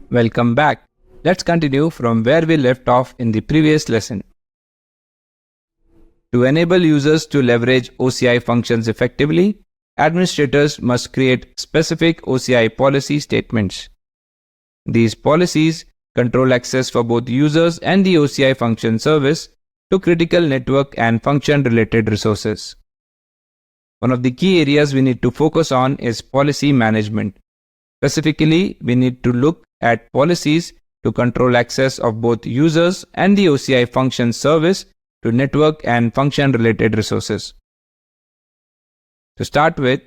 Welcome back. Let's continue from where we left off in the previous lesson. To enable users to leverage OCI functions effectively, administrators must create specific OCI policy statements. These policies control access for both users and the OCI function service to critical network and function-related resources. One of the key areas we need to focus on is policy management. Specifically, we need to look at policies to control access of both users and the OCI function service to network and function-related resources. To start with,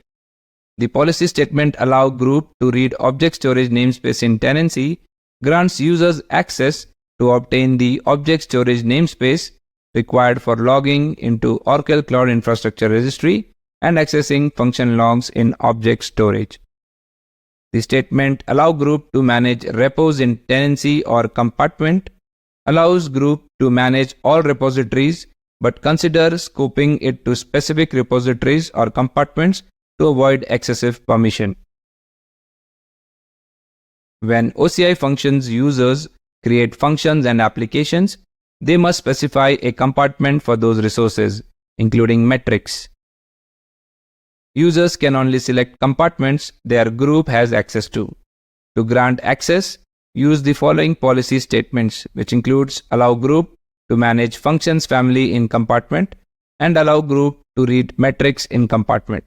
the policy statement allow group to read object storage namespace in tenancy grants users access to obtain the object storage namespace required for logging into Oracle Cloud Infrastructure Registry and accessing function logs in object storage. The statement allow group to manage repos in tenancy or compartment, allows group to manage all repositories but consider scoping it to specific repositories or compartments to avoid excessive permission. When OCI functions users create functions and applications, they must specify a compartment for those resources, including metrics. Users can only select compartments their group has access to. To grant access, use the following policy statements, which includes allow group to manage functions family in compartment and allow group to read metrics in compartment.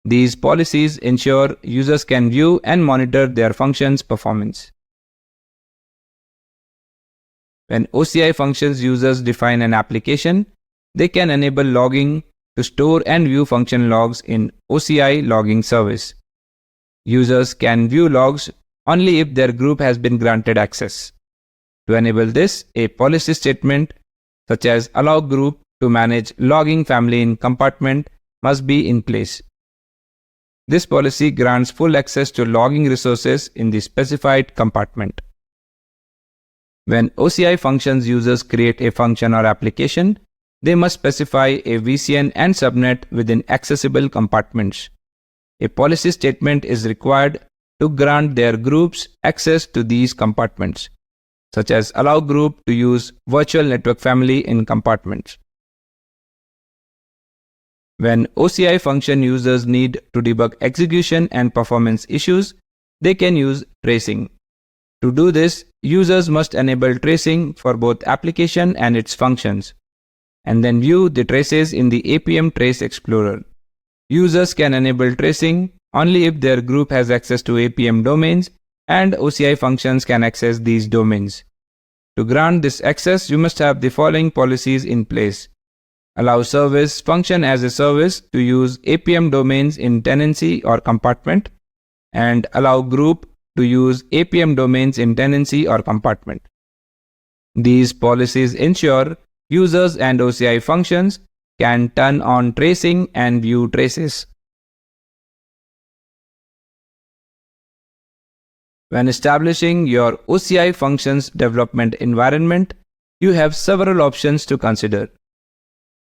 These policies ensure users can view and monitor their functions' performance. When OCI functions users define an application, they can enable logging to store and view function logs in OCI logging service. Users can view logs only if their group has been granted access. To enable this, a policy statement such as allow group to manage logging family in compartment must be in place. This policy grants full access to logging resources in the specified compartment. When OCI functions users create a function or application, they must specify a VCN and subnet within accessible compartments. A policy statement is required to grant their groups access to these compartments, such as allow group to use virtual network family in compartments. When OCI function users need to debug execution and performance issues, they can use tracing. To do this, users must enable tracing for both application and its functions, and then view the traces in the APM Trace Explorer. Users can enable tracing only if their group has access to APM domains and OCI functions can access these domains. To grant this access, you must have the following policies in place. Allow service function as a service to use APM domains in tenancy or compartment, and allow group to use APM domains in tenancy or compartment. These policies ensure users and OCI functions can turn on tracing and view traces. When establishing your OCI functions development environment, you have several options to consider.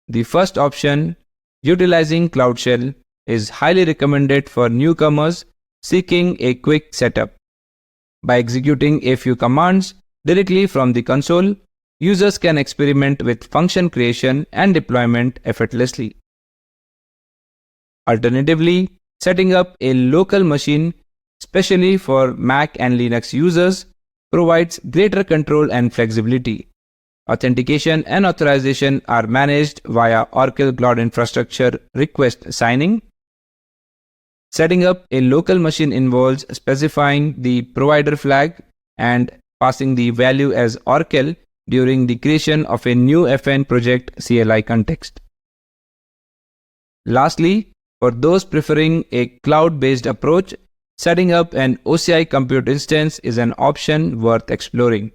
The first option, utilizing Cloud Shell, is highly recommended for newcomers seeking a quick setup. By executing a few commands directly from the console, users can experiment with function creation and deployment effortlessly. Alternatively, setting up a local machine, especially for Mac and Linux users, provides greater control and flexibility. Authentication and authorization are managed via Oracle Cloud Infrastructure request signing. Setting up a local machine involves specifying the provider flag and passing the value as Oracle during the creation of a new FN project CLI context. Lastly, for those preferring a cloud-based approach, setting up an OCI compute instance is an option worth exploring.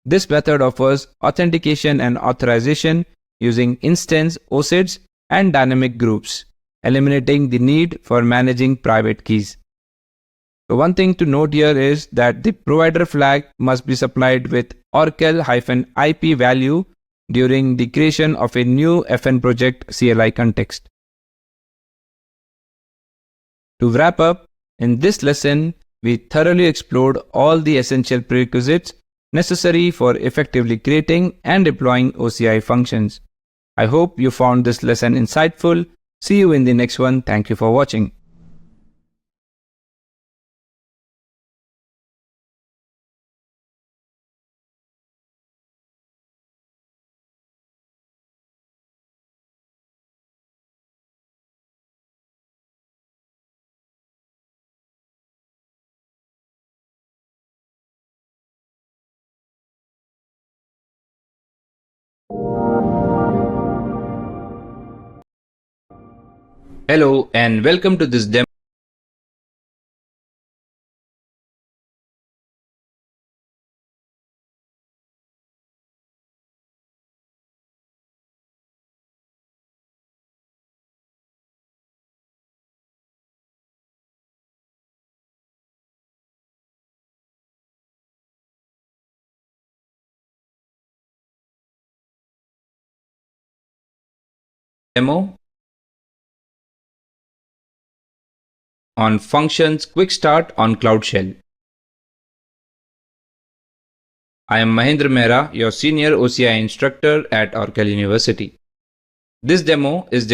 This method offers authentication and authorization using instance OCIDs and dynamic groups, eliminating the need for managing private keys. So one thing to note here is that the provider flag must be supplied with Oracle-IP value during the creation of a new FN project CLI context. To wrap up, in this lesson, we thoroughly explored all the essential prerequisites necessary for effectively creating and deploying OCI functions. I hope you found this lesson insightful. See you in the next one. Thank you for watching. Hello and welcome to this demo. On Functions Quick Start on Cloud Shell. I am Mahendra Mehra, your Senior OCI Instructor at Oracle University. This demo is